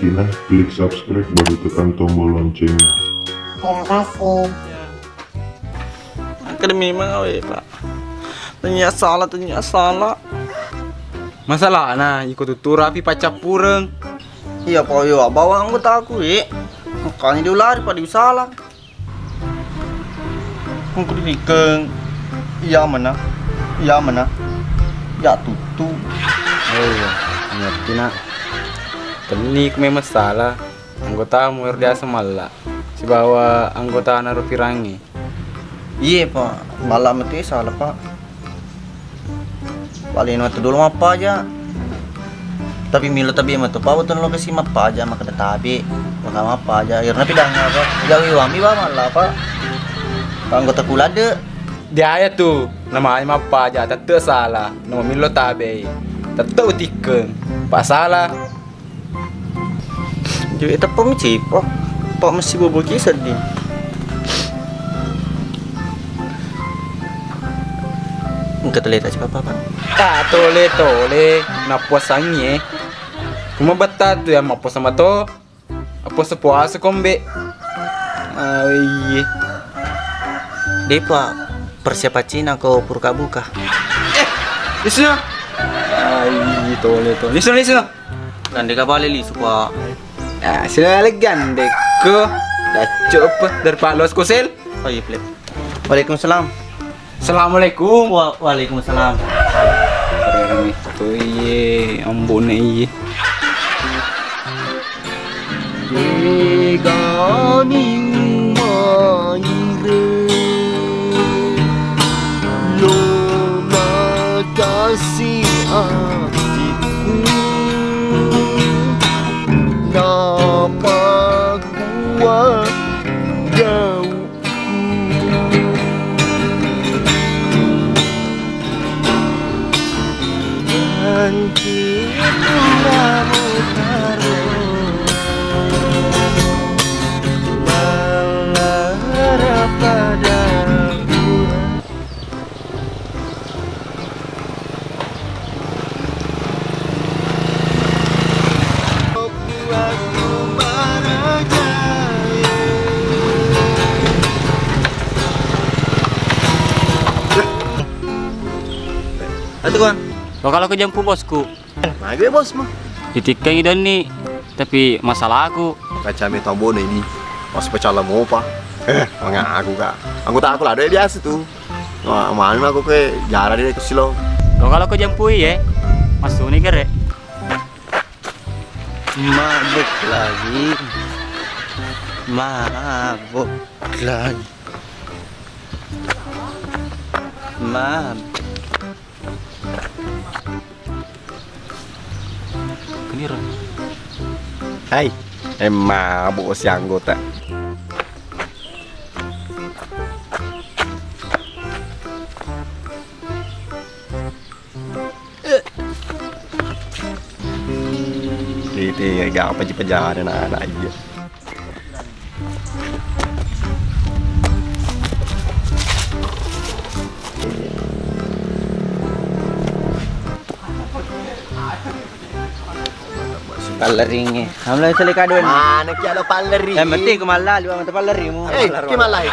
Kina, klik subscribe baru tekan tombol loncengnya. Terima kasih. Akademi mengawe pak. Ternyata salah. Masalah nah ikut tutur api pacak pureng. Iya pak yo bawa anggota aku makanya dia lari pada salah. Aku dikeng. Iya mana? Ya tutu. Oh iya, ngerti nak. Tenik memang salah. Anggota muir dia semala. Si bawa anggota naruh pirangi. Iya pak, malam itu salah pak. Paling waktu dulu apa aja. Tapi milo tapi mah tuh pak betul lo kasih apa aja maka tapi maka apa aja. Akhirnya pidangnya pak. Jauhi wami pak malah pak. Anggota kulade. Dia ya tuh namanya apa aja tetep salah. Nama milo tabe. Tetep tikeng. Pak salah. Jadi itu pemici pak. Pak mesti bobo kisah dia. Enggak terlihat aja apa pak. Tak tole napuasannya. Cuma betah tuh ya mapo sama to. Apa sepuasa kombe. Ah iya. Dia pak persiapan Cina ke purka buka. Lisu. Ai tole. Lisu. Dan dia balik lisu pak. Ah sila gandek ko. Dah coba dari Pak Los Kusel. Oh iya plep. Waalaikumsalam. Assalamualaikum. Waalaikumsalam. Rame tuh iye ambune iye. Degani maire Lona kasih hatiku Napa kuat jauhku Dan kita mutaruh Atuh kan? Kalau ke jampu bosku, Mage bos mah. ditikang idan nih. Tapi masalah aku, Baca metabone ini. Pas pecala mau apa? Manga aku kak. Anggota aku lah ada biasa tuh. Mana aku ke jarang dia ke silo. kalau ke jampu ya, masuk nih kere. Mabuk lagi. Mabuk. Kenira. Hai. Mabuk si anggota. Ini gak apa sih perjalanan anak aja. Palering Hamla sali kadon. Mana kia lo paleri? Mati ko mala liwa mata palari mo. Kimalay.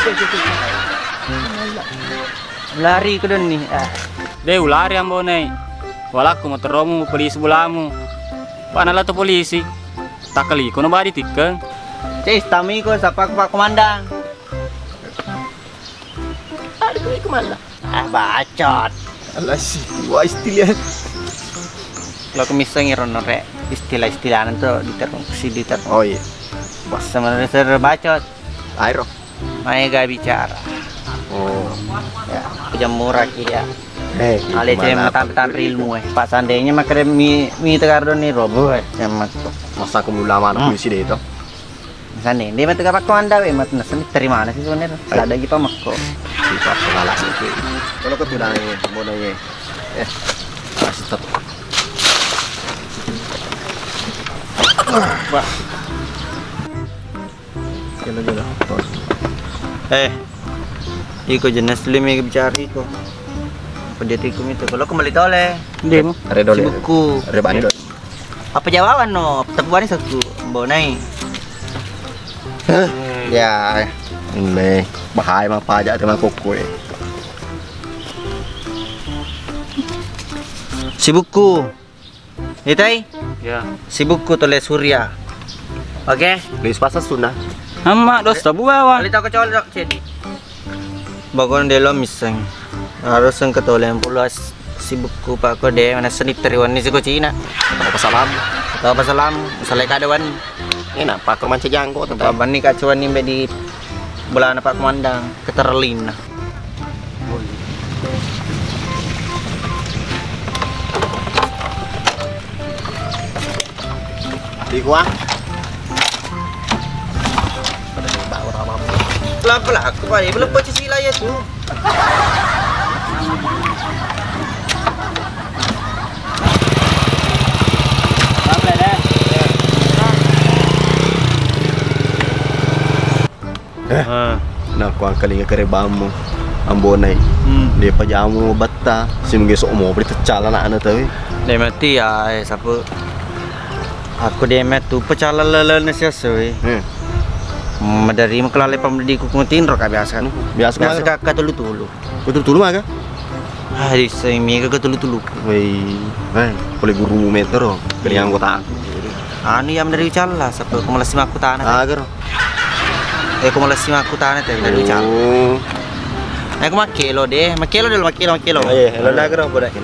Lari ko don ni. Deh ulari ambo nih. Walaku mau teromu polisi bulamu. Pana lah tuh polisi. Tak kali kono bari tikeng. Cis tami ko sa pak komandang. Aduh ko kemana? Bacot. Alah sih, wah istilah. Lo kemiseng iron rek istilah-istilah itu diter. Oh iya. Bos sebenarnya ser bacot. Airo. Mai gak bicara. Oh. Ya, jam murah ya. Ale gimana cem tan ilmu Pak sandainya makre mi tekardon ni robo cem masa aku belum lama anak polisi deh itu. Sandai dia mah tegak komanda we mat nesen dari mana sih sebenarnya? Ada gitu makko. Itu pengalas itu. Kalau kau tidak ini, mau nanya. Masih tetap. Wah. Gila. Iko jenis limi bicara iko. Pendetikum itu. Kalau kembali tole. Demo. Ada dole. Buku. Ada bani dole. Apa jawaban no? Tepuan satu bonai. Ya, ini bahaya mah pajak dengan koko. Sibukku. Itai, Ya. sibukku tulis Surya. Oke? Lis pasal sunnah. Amma dos tabu bawa. Kali tak kecuali dok ced. Bagon delo miseng. Harus yang ketolong pulas sibukku pak kode mana senit teriwan ni si Cina. Apa salam? Tahu apa salam? Masalah kadawan. Enak pak kerman cejangko Tahu tentang. bani kacuan ni di belah pak komandang keterlin. Di gua. Pelan-pelan aku pak, belum baca sila ya tu. Nah, kuang kalinga kerebamu. Ambonai. Dia pajamu batta. Si mungkin sok mau beli tecala anak tahu. Dia mati ya, siapa? Aku dia mati pecala lele nasiasa. Dari mekelale pamdi ku kuntin rok biasa kan. Biasa Biasa kan. ka tulu-tulu. Betul tulu mah kan? Hari semi ka tulu-tulu. Wei, boleh guru meter oh. Kali anggota. Anu yang dari cala siapa aku malas simak aku tanah. Agar. Aku malas simak aku tanah teh dari cala. Oh. Aku makelo deh, makelo dulu makelo. Aye, hello agar bodak.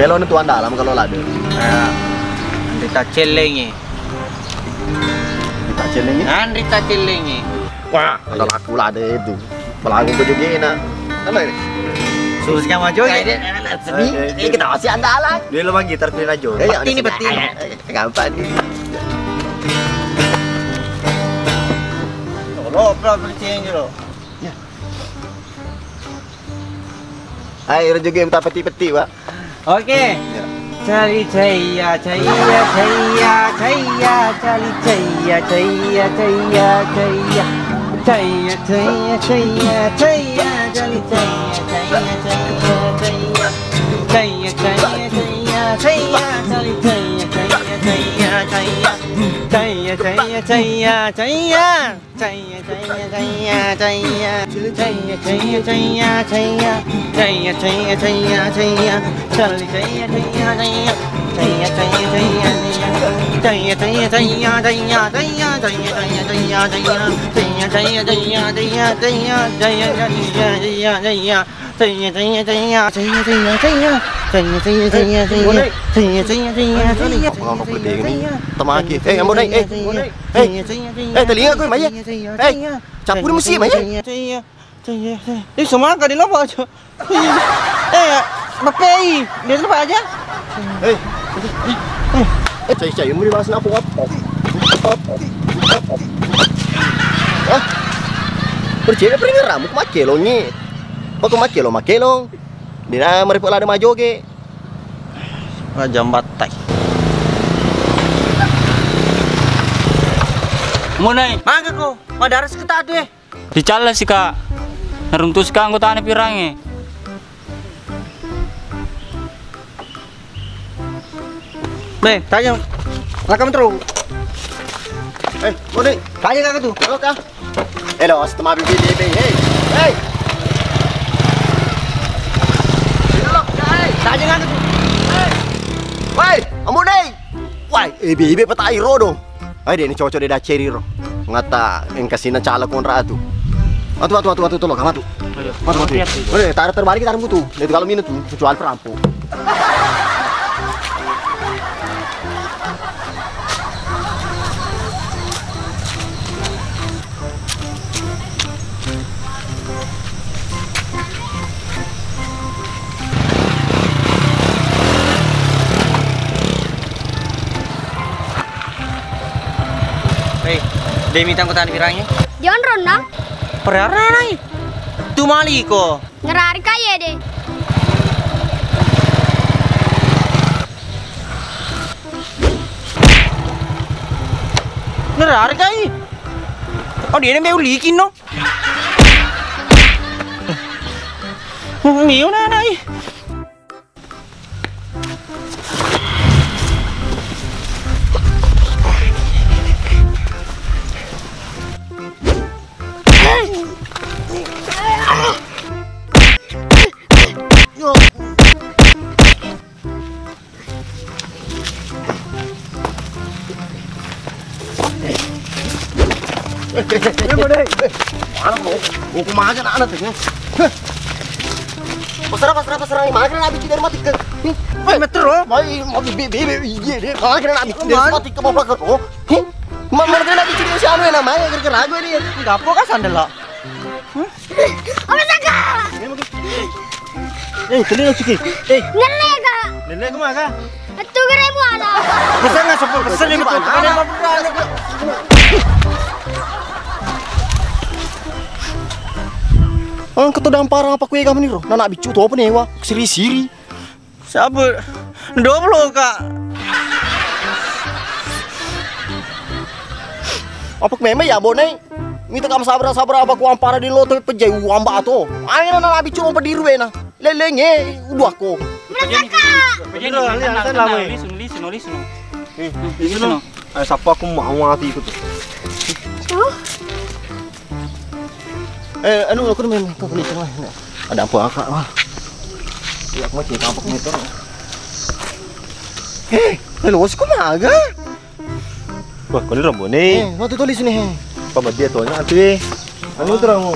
Kalau itu tuan dalam kalau lada. Andita celengi. Kita celengnya. Andita celengi. Wah, kalau aku lada itu. Pelaku ke juga enak. Apa ini? Suruh kamu aja ya. Ini kita masih andalan. Dia lemah gitar pilih aja. Peti ini peti. Gampang nih. Lo berapa percaya lo? Ayo juga minta peti-peti, Pak. Oke. Cari caya cari caya cari caya telinga gue, Maya. Campur mesti, Maya. Ini semua kali lo baca. Bapai, dia lupa aja. Cai-cai, mau dibahas apa? Percaya peringat ramu ke makelo ni. Pak makelo. Dia mereka ada maju ke. Jam batai. Munai, Mangga ko, madaras kita tuh. dicala sih kak. Neruntus ka anggota pirangnya. Nih, tanya. Lakam terus. Mau deh. Tanya kakak tuh. Halo kak. Hello, setengah bibi. Hey. Tanya kakak tuh. Woi, ampun deh. Woi, ibe petai ro dong. Dia ini cocok dia dah ceri ro. Ngata yang kasih na cala kon ratu. Atu tolong kamu tuh. Matu. Boleh, taruh terbalik taruh mutu. Itu kalau minum tuh kecuali perampok. Dia minta angkutan pirangnya. Dion ronang, Perara nai. Tu mali ko. ngerari kaya deh. Nerari kai. Oh dia ni likin no. Miu na nai. Mana mau? Mau kumaha anak teh? Pasrah ini. Mana kena abis dari mati ke? Metro. Mau bibi iya deh. Mana kena abis dari mati ke bawah ke? Oh, mana kena abis dari si anu yang namanya gara-gara aku ini. Enggak apa kan sandal lah. Apa saka? Telinga ciki. Nelega. Lele kumaha? Itu kere mo ala. Bisa nggak sepuluh persen itu? Ada yang ang ketodang parang apa kue kamu nih roh? Nana bicu tuh apa nih wa? Siri-siri. Siapa? Doblo kak. Apa memang ya bonai? Minta kamu sabar apa ku ampara di lo tapi pejai wamba atau? Ayo nana bicu apa di ruena? Lelenge udah ko. Listen. Siapa aku mau mati ikut. Anu aku memang tuh beli semua. Ada apa akak wah? Ya aku mau cerita apa motor. Halo, sih kumaga? Wah, kau ni rambut ni. Waktu tulis ni. Apa dia tu? Nak tu anu terang.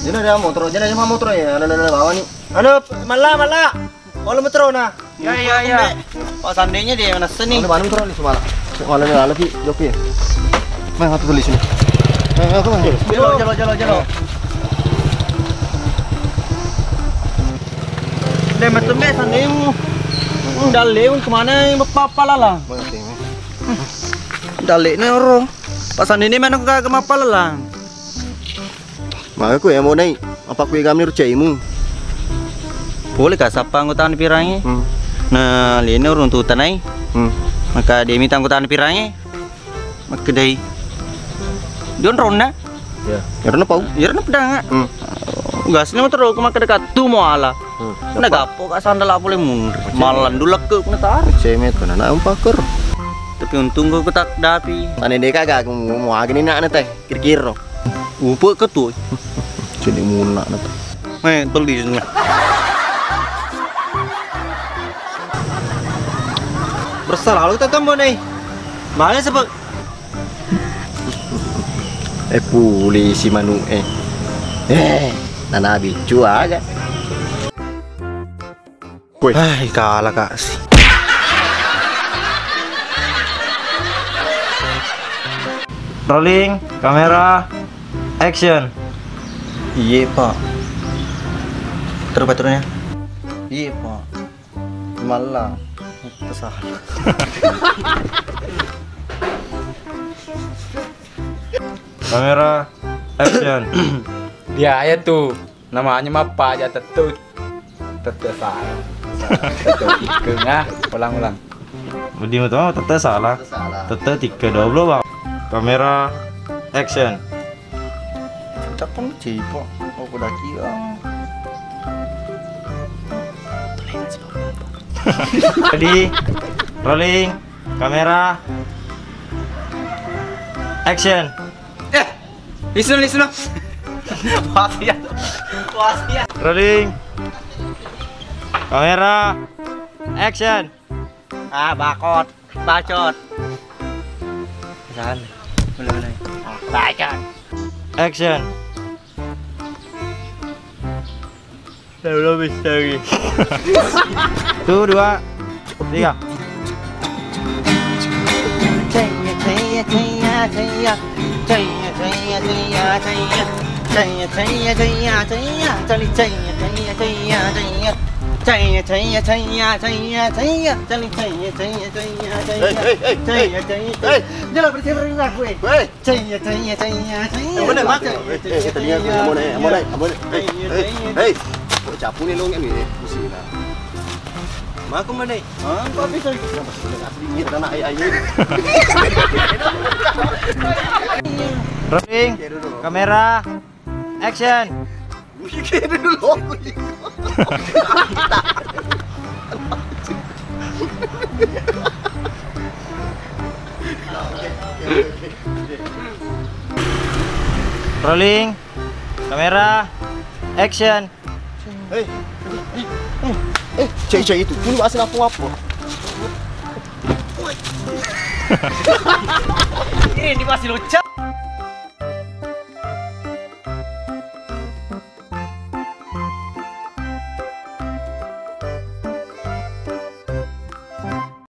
Jangan ada motor, jangan ada motor ya. Ada bawa ni. Anu, mala. Kalau motor na. Ya. Pak Sandenya dia mana seni? Ada mana motor ni semua. Malam ni lagi joki. Mana waktu tulis ni? Aku mana? Jalo. Deh macam ni Sandemu. Dalek kemana? Apa lah? Dalek ni orang. Pak Sandi ni mana kau kemapa lah? Maka aku yang mau naik. Apa aku yang kami rucaimu? Boleh kah siapa angkutan pirangi? Nah, ini orang tu tanai. Maka dia minta angkutan pirangi. Maka dia ronda. Ya. Karena apa? Ya ronda pedang. Gas ni motor aku makan dekat tu muala. Nak gapo kat sandal lah boleh mundur. Malan dulu ke kena tarik. Cemet kena nak umpakar. Tapi untung kau tak dapi. Tane deka gak mau agak ni nak nete kira-kira. Upuk ke tu? Jadi munak nete. Tulis ni. Bersalah lu tetap ni. Mana sebab? Polisi manu Nana bicu agak. Hai, kalah kak sih. Rolling, kamera, action. Iya pak. Terus paturnya? Iya pak. Malah tersalah. Kamera, action. Dia ya tuh namanya apa aja tetut salah. Tetut ah, ulang. Budi mu tu tetap salah. Tetap 3-20 bang. Kamera, action. Tak pun cipo. Aku dah kira. Ready, rolling, kamera, action. Listen. Wasiat. Rolling, kamera, action. Bacot. Jangan. Boleh. Bacot. Action. Belum bisa lagi. 1, 2, 3. Jangan bercerita aku. Capu ni long ni pusing lah. Mak aku mana? Kau bisa. Ini tanah air. Rolling, kamera, action. Mikir dulu. Rolling, kamera, action. Cai itu, ini asal apa? Ini masih lucu.